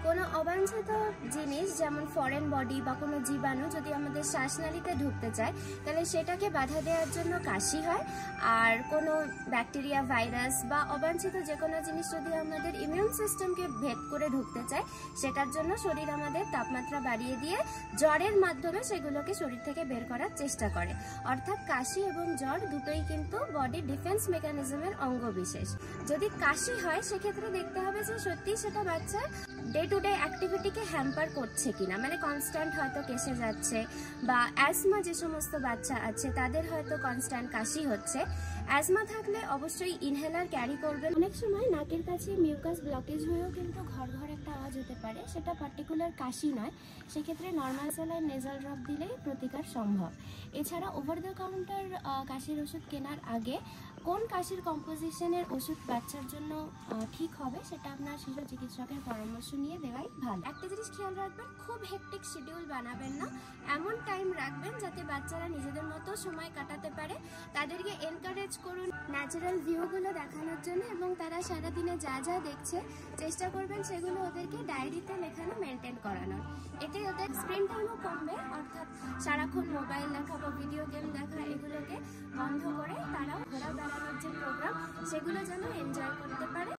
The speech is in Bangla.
কোনো অবাঞ্ছিত জিনিস যেমন ফরেন বডি বা কোনো জীবাণু যদি আমাদের শ্বাসনালীতে ঢুকতে চায় তাহলে সেটাকে বাধা দেওয়ার জন্য কাশি হয়। আর কোনো ব্যাকটেরিয়া, ভাইরাস বা অবাঞ্ছিত যে কোনো জিনিস যদি আমাদের ইমিউন সিস্টেমকে ভেদ করে ঢুকতে চায় সেটার জন্য শরীর আমাদের তাপমাত্রা বাড়িয়ে দিয়ে জ্বরের মাধ্যমে সেগুলোকে শরীর থেকে বের করার চেষ্টা করে। অর্থাৎ কাশি এবং জ্বর দুটোই কিন্তু বডির ডিফেন্স মেকানিজমের অঙ্গ বিশেষ। যদি কাশি হয় সেক্ষেত্রে দেখতে হবে যে সত্যি সেটা বাচ্চার ডে টু ডে অ্যাক্টিভিটিকে হ্যাম্পার করছে কিনা, মানে কনস্ট্যান্ট হয়তো কেসে যাচ্ছে, বা অ্যাজমা যে সমস্ত বাচ্চা আছে তাদের হয়তো কনস্ট্যান্ট কাশি হচ্ছে। অ্যাজমা থাকলে অবশ্যই ইনহেলার ক্যারি করবেন। অনেক সময় নাকের কাছে মিউকাস ব্লকেজ হয়েও কিন্তু ঘর ঘর একটা আওয়াজ হতে পারে, সেটা পার্টিকুলার কাশি নয়, সেক্ষেত্রে নর্মাল স্যালাইন নেজাল ড্রপ দিলেই প্রতিকার সম্ভব। এছাড়া ওভার দ্য কাউন্টার কাশির ওষুধ কেনার আগে কোন কাশির কম্পোজিশনের ওষুধ বাচ্চার জন্য ঠিক হবে সেটা আপনার শিশু চিকিৎসকের পরামর্শ নিয়ে দেওয়াই ভালো। একটা জিনিস খেয়াল রাখবেন, খুব হেক্টিক শিডিউল বানাবেন না, এমন টাইম রাখবেন যাতে বাচ্চারা নিজেদের মতো সময় কাটাতে পারে। তাদেরকে এনকারেজ করুন ন্যাচারাল ভিউগুলো দেখানোর জন্য, এবং তারা সারাদিনে যা যা দেখছে চেষ্টা করবেন সেগুলো ওদেরকে ডায়েরিতে লেখানো মেনটেন করানোর। এতে ওদের স্ক্রিন টাইমও কমবে, অর্থাৎ সারাক্ষণ মোবাইল দেখা বা ভিডিও গেম দেখা এগুলোকে বন্ধ করে তারাও ঘোরা বেড়ানোর যে প্রোগ্রাম সেগুলো যেন এনজয় করতে পারে।